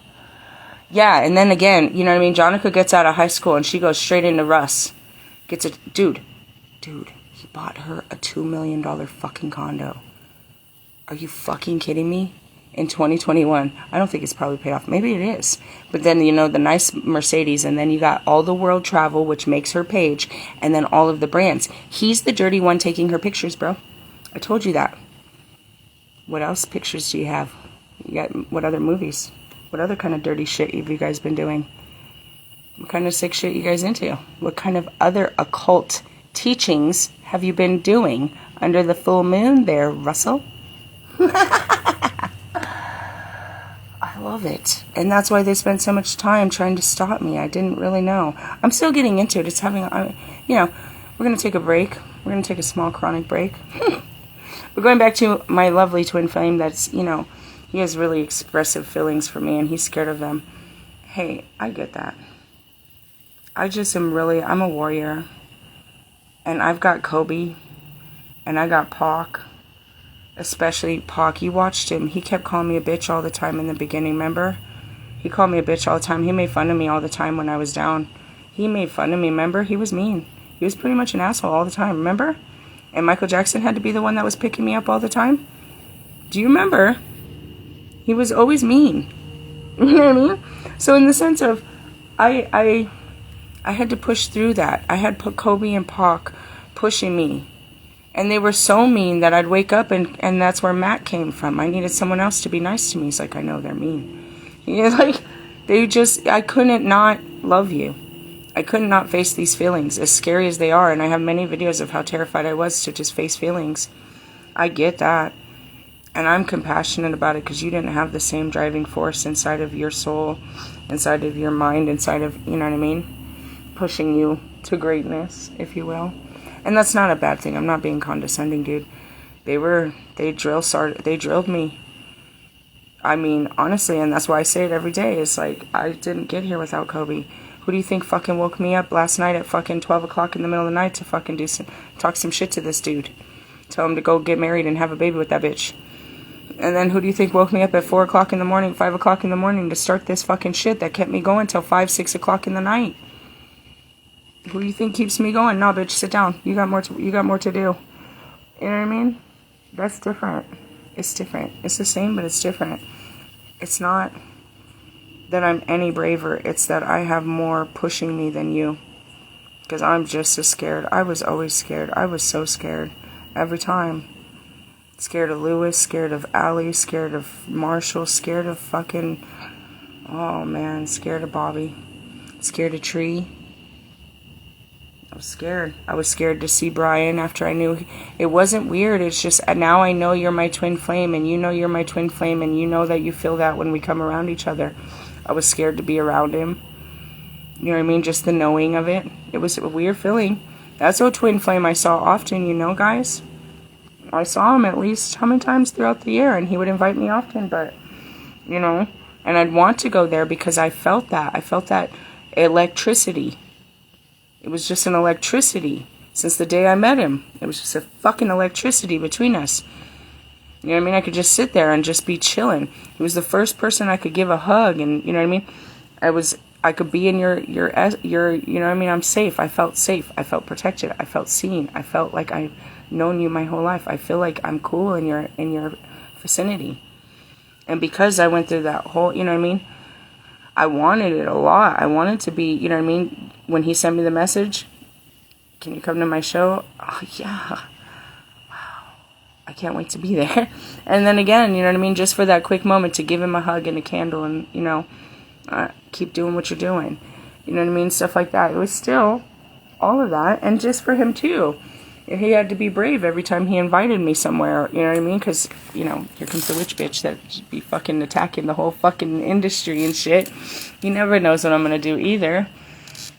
Yeah, and then again, you know what I mean? Jonica gets out of high school and she goes straight into Russ. Gets a... Dude, he bought her a $2 million fucking condo. Are you fucking kidding me? In 2021. I don't think it's probably paid off. Maybe it is. But then, you know, the nice Mercedes, and then you got all the world travel, which makes her page, and then all of the brands. He's the dirty one taking her pictures, bro. I told you that. What else pictures do you have? You got, what other movies? What other kind of dirty shit have you guys been doing? What kind of sick shit you guys into? What kind of other occult teachings have you been doing under the full moon there, Russell? I love it. And that's why they spent so much time trying to stop me. I didn't really know. I'm still getting into it. It's having, you know, we're going to take a break. We're going to take a small chronic break. We're going back to my lovely twin flame that's, you know, he has really expressive feelings for me and he's scared of them. Hey, I get that. I just am really, I'm a warrior. And I've got Kobe. And I got Pac. Especially Pac. You watched him. He kept calling me a bitch all the time in the beginning, remember? He called me a bitch all the time. He made fun of me all the time when I was down. He made fun of me, remember? He was mean. He was pretty much an asshole all the time, remember? And Michael Jackson had to be the one that was picking me up all the time. Do you remember? He was always mean. You know what I mean? So in the sense of, I had to push through that. I had put Kobe and Pac pushing me. And they were so mean that I'd wake up and that's where Matt came from. I needed someone else to be nice to me. He's like, I know, they're mean. You know, like, they just, I couldn't not love you. I couldn't not face these feelings, as scary as they are. And I have many videos of how terrified I was to just face feelings. I get that. And I'm compassionate about it because you didn't have the same driving force inside of your soul, inside of your mind, inside of, you know what I mean? Pushing you to greatness, if you will. And that's not a bad thing. I'm not being condescending, dude. They drilled me. I mean, honestly, and that's why I say it every day. It's like, I didn't get here without Kobe. Who do you think fucking woke me up last night at fucking 12 o'clock in the middle of the night to fucking talk some shit to this dude? Tell him to go get married and have a baby with that bitch. And then who do you think woke me up at 4 o'clock in the morning, 5 o'clock in the morning to start this fucking shit that kept me going till 5, 6 o'clock in the night? Who do you think keeps me going? No, bitch, sit down. You got more to do. You know what I mean? That's different. It's different. It's the same, but it's different. It's not that I'm any braver. It's that I have more pushing me than you. Because I'm just as scared. I was always scared. I was so scared. Every time. Scared of Lewis, scared of Allie, scared of Marshall, scared of fucking... Oh, man. Scared of Bobby. Scared of Tree. I was scared. I was scared to see Brian after I knew. It wasn't weird. It's just now I know you're my twin flame and you know you're my twin flame and you know that you feel that when we come around each other. I was scared to be around him. You know what I mean? Just the knowing of it. It was a weird feeling. That's a twin flame I saw often, you know, guys. I saw him at least how many times throughout the year and he would invite me often, but, you know, and I'd want to go there because I felt that. I felt that electricity. It was just an electricity since the day I met him. It was just a fucking electricity between us. You know what I mean? I could just sit there and just be chilling. He was the first person I could give a hug, and you know what I mean? I could be in your, you know what I mean? I'm safe. I felt safe. I felt protected. I felt seen. I felt like I've known you my whole life. I feel like I'm cool in your vicinity. And because I went through that whole, you know what I mean? I wanted it a lot. I wanted to be, you know what I mean? When he sent me the message, can you come to my show? Oh, yeah. I can't wait to be there. And then again, you know what I mean? Just for that quick moment to give him a hug and a candle and, you know, keep doing what you're doing. You know what I mean? Stuff like that. It was still all of that. And just for him, too. He had to be brave every time he invited me somewhere. You know what I mean? Because, you know, here comes the witch bitch that be fucking attacking the whole fucking industry and shit. He never knows what I'm going to do either.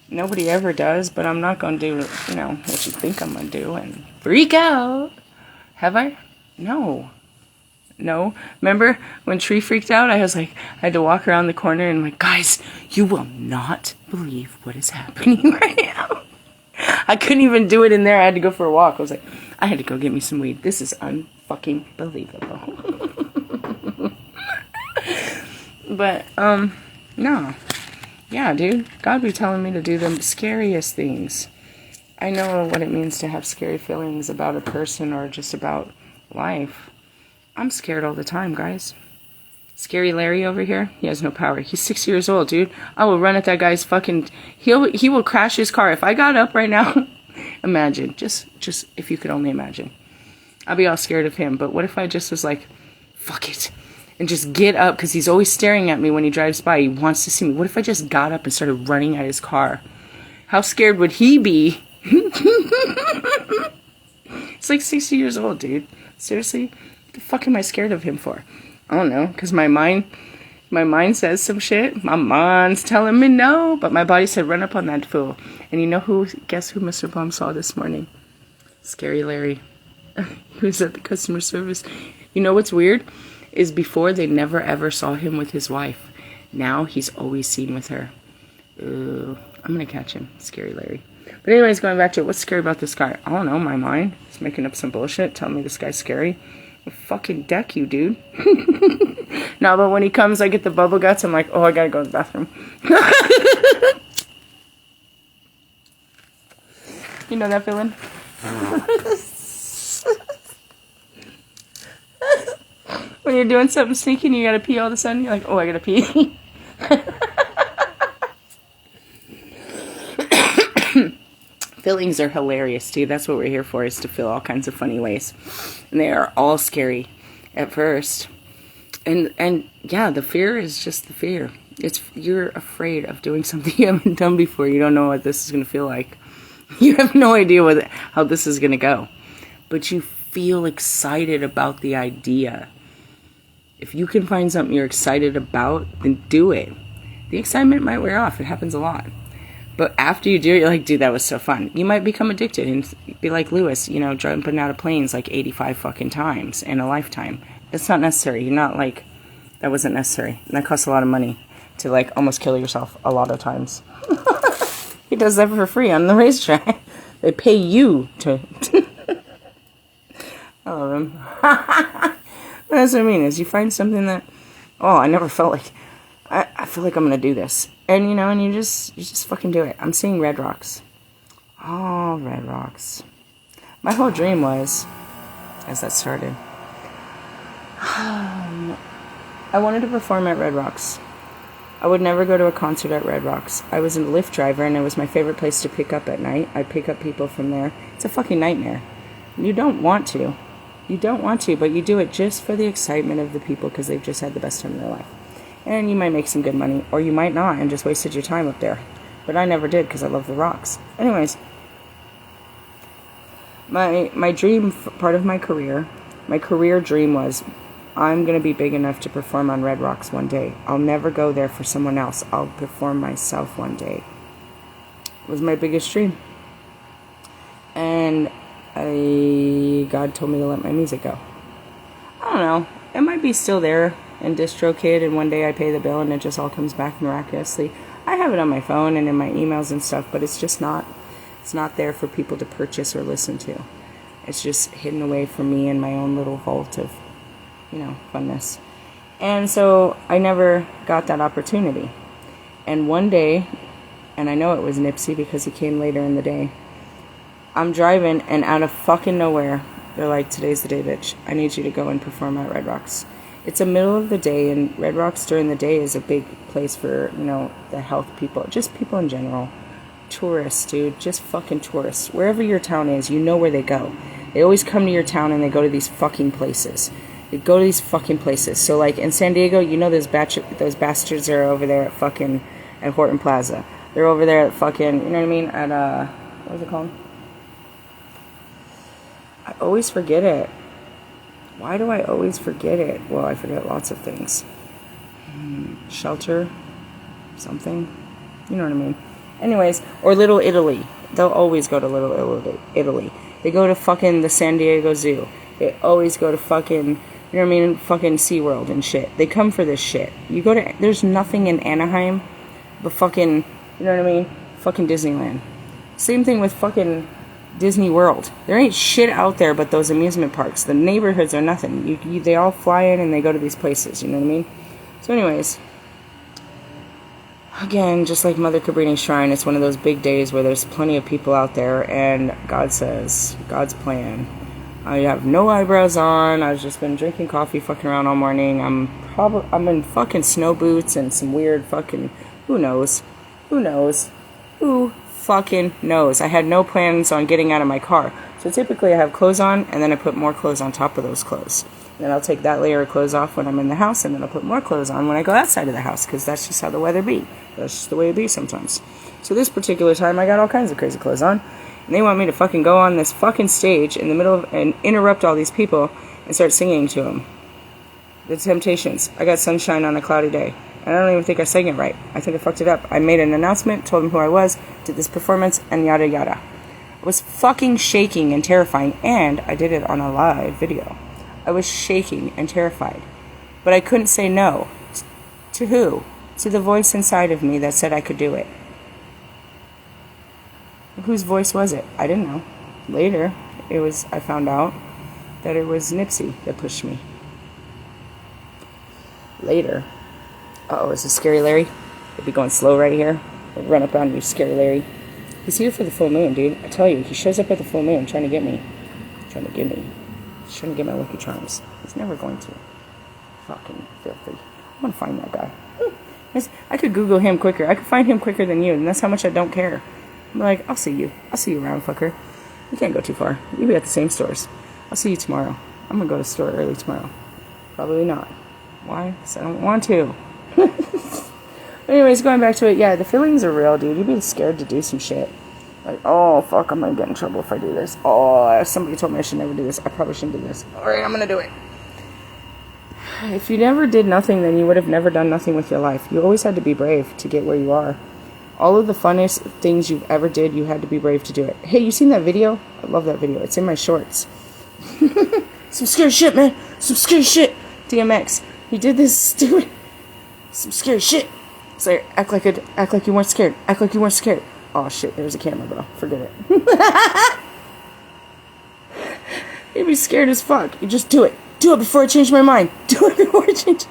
Nobody ever does. But I'm not going to do, you know, what you think I'm going to do and freak out. Have I? No. Remember when Tree freaked out? I was like, I had to walk around the corner and I'm like, guys, you will not believe what is happening right now. I couldn't even do it in there. I had to go for a walk. I was like, I had to go get me some weed. This is unfucking believable. But, no. Yeah, dude. God be telling me to do the scariest things. I know what it means to have scary feelings about a person or just about life. I'm scared all the time, guys. Scary Larry over here, he has no power. He's 6 years old, dude. I will run at that guy's fucking... He will crash his car. If I got up right now, imagine. Just if you could only imagine. I'll be all scared of him. But what if I just was like, fuck it. And just get up, because he's always staring at me when he drives by. He wants to see me. What if I just got up and started running at his car? How scared would he be? It's like 60 years old, dude. Seriously? What the fuck am I scared of him for? I don't know, because my mind says some shit. My mind's telling me no, but my body said run up on that fool. And you know who? Guess who Mr. Blum saw this morning? Scary Larry. He was at the customer service. You know what's weird? Is before they never ever saw him with his wife. Now he's always seen with her. Ooh, I'm gonna catch him. Scary Larry. But anyways, going back to it, what's scary about this guy? I don't know, my mind. He's making up some bullshit, telling me this guy's scary. I'll fucking deck you, dude. No, but when he comes, I get the bubble guts. I'm like, oh, I gotta go to the bathroom. You know that feeling? When you're doing something sneaky and you gotta pee all of a sudden, you're like, oh, I gotta pee. Feelings are hilarious, too. That's what we're here for, is to feel all kinds of funny ways. And they are all scary at first. And yeah, the fear is just the fear. You're afraid of doing something you haven't done before. You don't know what this is going to feel like. You have no idea how this is going to go. But you feel excited about the idea. If you can find something you're excited about, then do it. The excitement might wear off. It happens a lot. But after you do it, you're like, dude, that was so fun. You might become addicted and be like Lewis, you know, jumping out of planes like 85 fucking times in a lifetime. It's not necessary. You're not like, that wasn't necessary. And that costs a lot of money to like almost kill yourself a lot of times. He does that for free on the racetrack. They pay you to... I love him. That's what I mean, is you find something that, oh, I never felt like, I feel like I'm going to do this. And, you know, and you just fucking do it. I'm seeing red rocks. Oh, red rocks. My whole dream was, as that started, I wanted to perform at Red Rocks. I would never go to a concert at Red Rocks. I was a Lyft driver, and it was my favorite place to pick up at night. I'd pick up people from there. It's a fucking nightmare. You don't want to. You don't want to, but you do it just for the excitement of the people because they've just had the best time of their life. And you might make some good money, or you might not and just wasted your time up there. But I never did because I love the rocks. Anyways, my dream, part of my career dream was, I'm going to be big enough to perform on Red Rocks one day. I'll never go there for someone else. I'll perform myself one day. It was my biggest dream. And God told me to let my music go. I don't know. It might be still there in DistroKid, and one day I pay the bill and it just all comes back miraculously. I have it on my phone and in my emails and stuff, but it's just not, it's not there for people to purchase or listen to. It's just hidden away from me in my own little vault of funness. And so I never got that opportunity. And one day, and I know it was Nipsey because he came later in the day, I'm driving, and out of fucking nowhere, they're like, today's the day, bitch. I need you to go and perform at Red Rocks. It's the middle of the day, and Red Rocks during the day is a big place for, the health people. Just people in general. Tourists, dude. Just fucking tourists. Wherever your town is, you know where they go. They always come to your town, and they go to these fucking places. They go to these fucking places. So, like, in San Diego, those bastards are over there at Horton Plaza. They're over there at fucking, you know what I mean? At, what is it called? I always forget it. Why do I always forget it? Well, I forget lots of things. Shelter. Something. You know what I mean? Anyways, or Little Italy. They'll always go to Little Italy. They go to fucking the San Diego Zoo. They always go to fucking, you know what I mean? Fucking SeaWorld and shit. They come for this shit. There's nothing in Anaheim but fucking, you know what I mean? Fucking Disneyland. Same thing with fucking Disney World. There ain't shit out there but those amusement parks. The neighborhoods are nothing. They all fly in and they go to these places, you know what I mean? So anyways, again, just like Mother Cabrini's Shrine, it's one of those big days where there's plenty of people out there, and God says, God's plan. I have no eyebrows on. I've just been drinking coffee, fucking around all morning. I'm in fucking snow boots and some weird fucking, who knows? Who fucking knows? I had no plans on getting out of my car. So typically I have clothes on, and then I put more clothes on top of those clothes. And then I'll take that layer of clothes off when I'm in the house, and then I'll put more clothes on when I go outside of the house, because that's just how the weather be. That's just the way it be sometimes. So this particular time, I got all kinds of crazy clothes on, and they want me to fucking go on this fucking stage in the middle of, and interrupt all these people and start singing to them. The Temptations. I got Sunshine on a Cloudy Day. And I don't even think I sang it right. I think I fucked it up. I made an announcement, told them who I was, did this performance, and yada yada. I was fucking shaking and terrifying, and I did it on a live video. I was shaking and terrified. But I couldn't say no. To who? To the voice inside of me that said I could do it. Whose voice was it? I didn't know. Later, I found out that it was Nipsey that pushed me. Later. Uh-oh, is this Scary Larry? He'll be going slow right here. He'll run up on you, Scary Larry. He's here for the full moon, dude. I tell you, he shows up at the full moon trying to get me. He's trying to get my Lucky Charms. He's never going to. Fucking filthy. I'm gonna find that guy. I could Google him quicker. I could find him quicker than you, and that's how much I don't care. I'm like, I'll see you. I'll see you around, fucker. You can't go too far. You'll be at the same stores. I'll see you tomorrow. I'm gonna go to the store early tomorrow. Probably not. Why? Because I don't want to. Anyways, going back to it, yeah, the feelings are real, dude. You'd be scared to do some shit. Like, oh, fuck, I'm gonna get in trouble if I do this. Oh, somebody told me I should never do this. I probably shouldn't do this. Alright, I'm gonna do it. If you never did nothing, then you would have never done nothing with your life. You always had to be brave to get where you are. All of the funnest things you've ever did, you had to be brave to do it. Hey, you seen that video? I love that video. It's in my shorts. Some scary shit, man. Some scary shit. DMX. He did this stupid... Some scary shit. So act like you weren't scared. Act like you weren't scared. Oh shit, there's a camera, bro. Forget it. You'd be scared as fuck. You just do it. Do it before I change my mind. Do it before I change.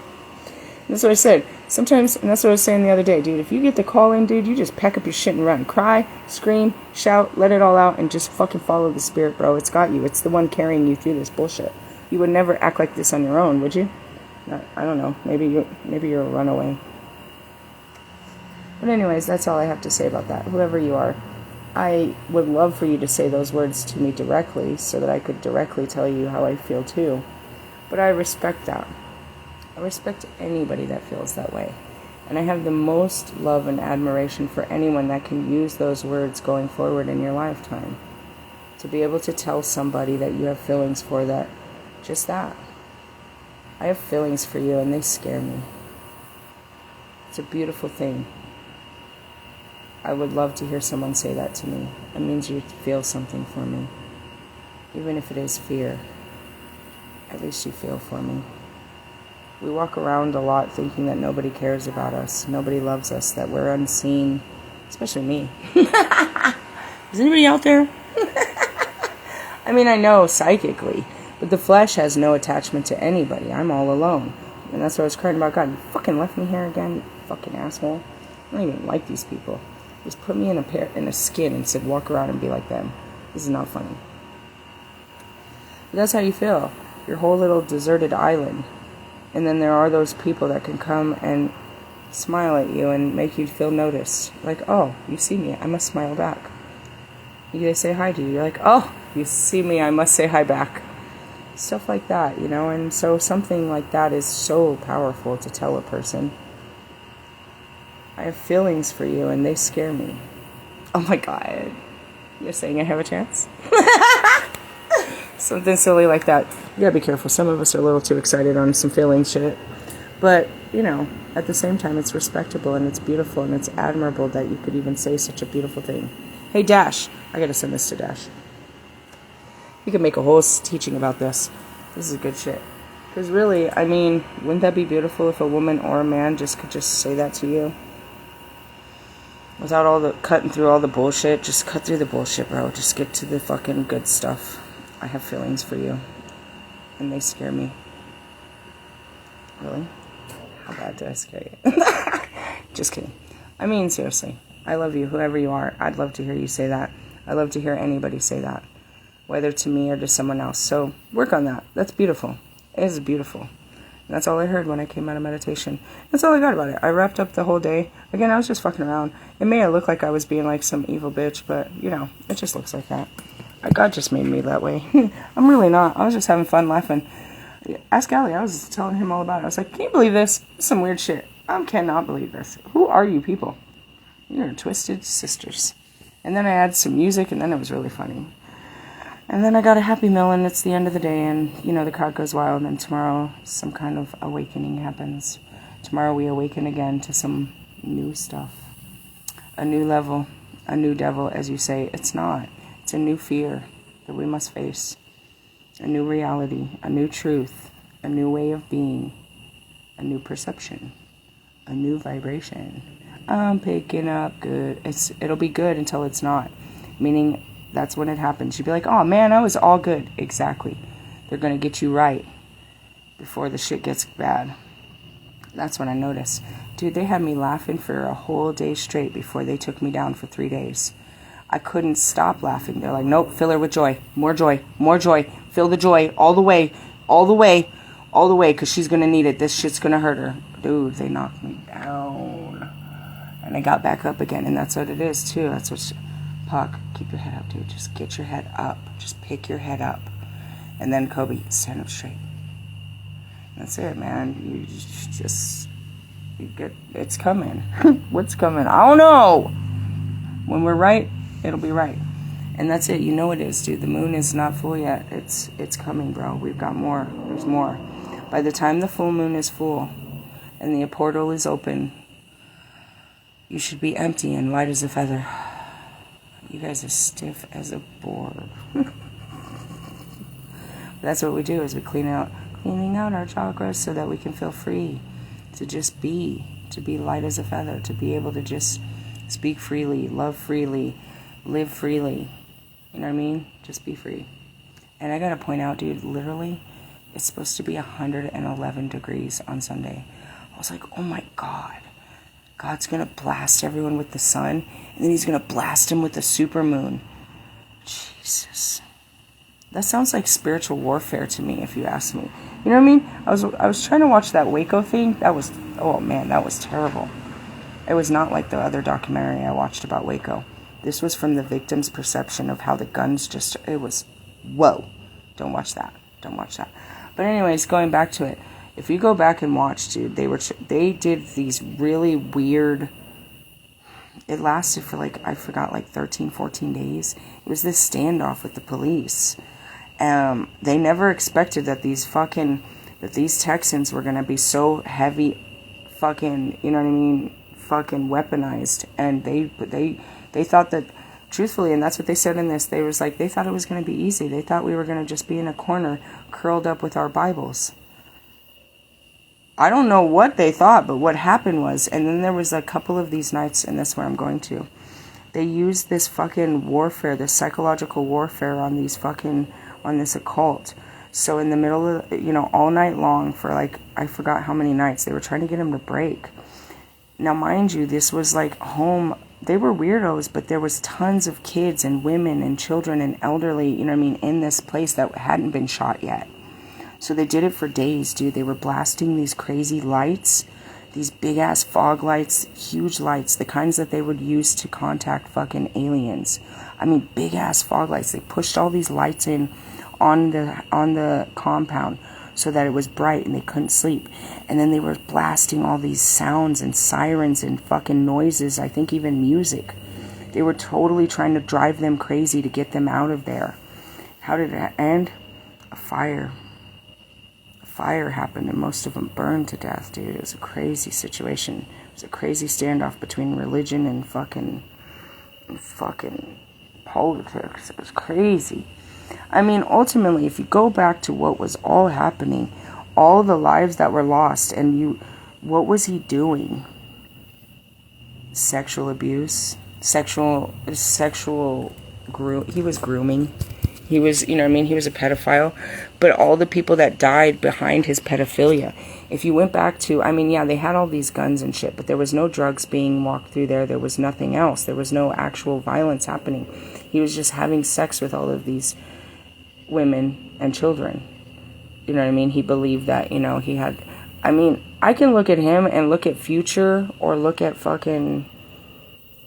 That's what I said. Sometimes, and that's what I was saying the other day, dude. If you get the call in, dude, you just pack up your shit and run. Cry, scream, shout, let it all out, and just fucking follow the spirit, bro. It's got you. It's the one carrying you through this bullshit. You would never act like this on your own, would you? I don't know. Maybe you're a runaway. But anyways, that's all I have to say about that. Whoever you are, I would love for you to say those words to me directly so that I could directly tell you how I feel too. But I respect that. I respect anybody that feels that way. And I have the most love and admiration for anyone that can use those words going forward in your lifetime. To be able to tell somebody that you have feelings for that, just that. I have feelings for you and they scare me. It's a beautiful thing. I would love to hear someone say that to me. It means you feel something for me. Even if it is fear, at least you feel for me. We walk around a lot thinking that nobody cares about us, nobody loves us, that we're unseen, especially me. Is anybody out there? I mean, I know psychically, But the flesh has no attachment to anybody. I'm all alone. And that's what I was crying about. God, you fucking left me here again, you fucking asshole. I don't even like these people. Just put me in a skin and said walk around and be like them. This is not funny. But that's how you feel. Your whole little deserted island. And then there are those people that can come and smile at you and make you feel noticed. Like, oh, you see me, I must smile back. They say hi to you. You're like, oh, you see me, I must say hi back. Stuff like that, you know. And so something like that is so powerful to tell a person. I have feelings for you and they scare me. Oh my God. You're saying I have a chance? Something silly like that. You gotta be careful. Some of us are a little too excited on some feeling shit. But, you know, at the same time, it's respectable and it's beautiful and it's admirable that you could even say such a beautiful thing. Hey, Dash. I gotta send this to Dash. You could make a whole teaching about this. This is good shit. Because really, I mean, wouldn't that be beautiful if a woman or a man could just say that to you? Without all the cutting through all the bullshit. Just cut through the bullshit, bro. Just get to the fucking good stuff. I have feelings for you. And they scare me. Really? How bad did I scare you? Just kidding. I mean, seriously. I love you, whoever you are. I'd love to hear you say that. I'd love to hear anybody say that. Whether to me or to someone else. So, work on that. That's beautiful. It is beautiful. And that's all I heard when I came out of meditation. That's all I got about it. I wrapped up the whole day. Again, I was just fucking around. It may have looked like I was being like some evil bitch, but, you know, it just looks like that. God just made me that way. I'm really not. I was just having fun laughing. Ask Ali. I was telling him all about it. I was like, can you believe this? This is some weird shit. I cannot believe this. Who are you people? You're twisted sisters. And then I added some music, and then it was really funny. And then I got a Happy Meal, and it's the end of the day, and, you know, the crowd goes wild, and tomorrow some kind of awakening happens. Tomorrow we awaken again to some new stuff. A new level, a new devil, as you say. It's not. It's a new fear that we must face. A new reality, a new truth, a new way of being, a new perception, a new vibration. I'm picking up good. It'll be good until it's not. Meaning, that's when it happens. You'd be like, oh man, I was all good. Exactly. They're going to get you right before the shit gets bad. That's when I noticed. Dude, they had me laughing for a whole day straight before they took me down for 3 days. I couldn't stop laughing. They're like, nope, fill her with joy. More joy. More joy. Fill the joy all the way. All the way. All the way, because she's going to need it. This shit's going to hurt her. Dude, they knocked me down. And I got back up again. And that's what it is, too. That's what... Puck, keep your head up, dude. Just get your head up. Just pick your head up. And then, Kobe, stand up straight. That's it, man. You just... You get... It's coming. What's coming? I don't know. When we're right, it'll be right. And that's it. You know it is, dude. The moon is not full yet. It's coming, bro. We've got more. There's more. By the time the full moon is full and the portal is open, you should be empty and light as a feather. You guys are stiff as a board. That's what we do, is we cleaning out our chakras so that we can feel free to just be, to be light as a feather, to be able to just speak freely, love freely, live freely. You know what I mean? Just be free. And I gotta point out, dude, literally, it's supposed to be 111 degrees on Sunday. I was like, oh my God. God's going to blast everyone with the sun, and then he's going to blast him with the supermoon. Jesus. That sounds like spiritual warfare to me, if you ask me. You know what I mean? I was trying to watch that Waco thing. That was, oh man, that was terrible. It was not like the other documentary I watched about Waco. This was from the victim's perception of how the guns just, it was, whoa. Don't watch that. Don't watch that. But anyways, going back to it. If you go back and watch, dude, they did these really weird, it lasted for like, I forgot, like 13, 14 days. It was this standoff with the police. They never expected that these Texans were going to be so heavy fucking, you know what I mean, fucking weaponized. And they thought that, truthfully, and that's what they said in this, they thought it was going to be easy. They thought we were going to just be in a corner curled up with our Bibles. I don't know what they thought, but what happened was, and then there was a couple of these nights, and that's where I'm going to, they used this fucking warfare, this psychological warfare on this occult, So in the middle of, all night long for like, I forgot how many nights, they were trying to get him to break. Now, mind you, this was like home. They were weirdos, but there was tons of kids and women and children and elderly, in this place that hadn't been shot yet. So they did it for days, dude. They were blasting these crazy lights, these big-ass fog lights, huge lights, the kinds that they would use to contact fucking aliens. Big-ass fog lights. They pushed all these lights in on the compound so that it was bright and they couldn't sleep. And then they were blasting all these sounds and sirens and fucking noises, I think even music. They were totally trying to drive them crazy to get them out of there. How did it end? A fire. A fire happened and most of them burned to death, dude. It was a crazy situation. It was a crazy standoff between religion and fucking politics. It was crazy. Ultimately, if you go back to what was all happening, all the lives that were lost, and what was he doing? Sexual abuse, he was grooming. He was, he was a pedophile. But all the people that died behind his pedophilia, if you went back to, they had all these guns and shit, but there was no drugs being walked through there. There was nothing else. There was no actual violence happening. He was just having sex with all of these women and children. He believed that, he had, I can look at him and look at Future or look at fucking,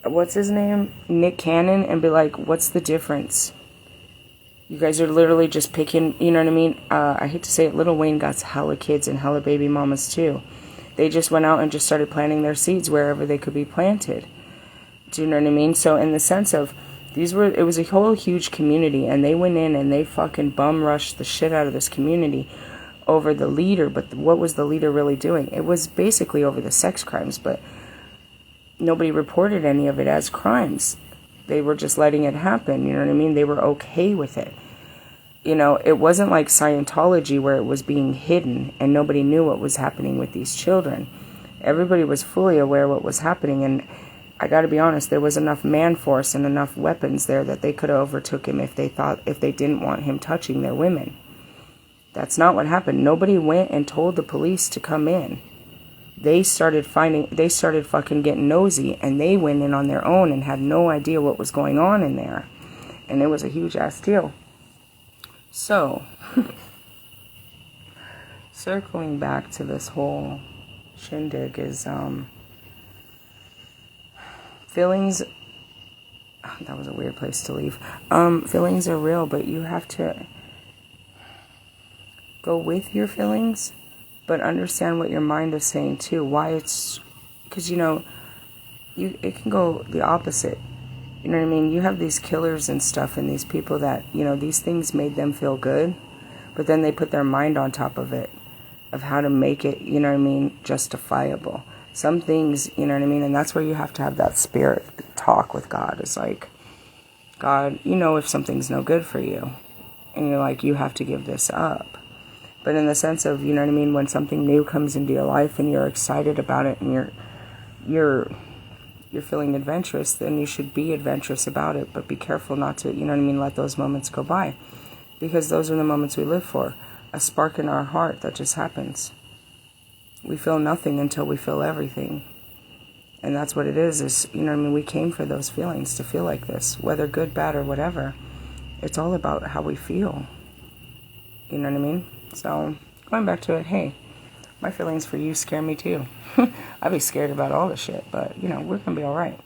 what's his name? Nick Cannon, and be like, what's the difference? You guys are literally just picking, I hate to say it, Lil Wayne got hella kids and hella baby mamas too. They just went out and just started planting their seeds wherever they could be planted. Do you know what I mean? So in the sense of, it was a whole huge community, and they went in and they fucking bum rushed the shit out of this community over the leader. But what was the leader really doing? It was basically over the sex crimes, but nobody reported any of it as crimes. They were just letting it happen, They were okay with it. It wasn't like Scientology where it was being hidden and nobody knew what was happening with these children. Everybody was fully aware what was happening, and I gotta be honest, there was enough man force and enough weapons there that they could have overtook him if they didn't want him touching their women. That's not what happened. Nobody went and told the police to come in. They started fucking getting nosy, and they went in on their own and had no idea what was going on in there. And it was a huge ass deal. So, circling back to this whole shindig is, feelings, that was a weird place to leave. Feelings are real, but you have to go with your feelings, but understand what your mind is saying too. Why it's, because it can go the opposite. You know what I mean? You have these killers and stuff, and these people that, these things made them feel good, but then they put their mind on top of it, of how to make it, justifiable. Some things, and that's where you have to have that spirit talk with God. It's like, God, if something's no good for you, and you're like, you have to give this up. But in the sense of, when something new comes into your life and you're excited about it and you're feeling adventurous, then you should be adventurous about it, but be careful not to, let those moments go by. Because those are the moments we live for. A spark in our heart that just happens. We feel nothing until we feel everything. And that's what it is, we came for those feelings, to feel like this, whether good, bad, or whatever. It's all about how we feel. You know what I mean? So, going back to it, hey, my feelings for you scare me too. I'd be scared about all this shit, but, we're gonna be alright.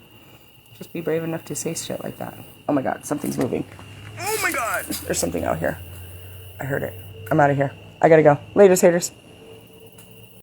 Just be brave enough to say shit like that. Oh my god, something's moving. Oh my god! There's something out here. I heard it. I'm out of here. I gotta go. Later, haters.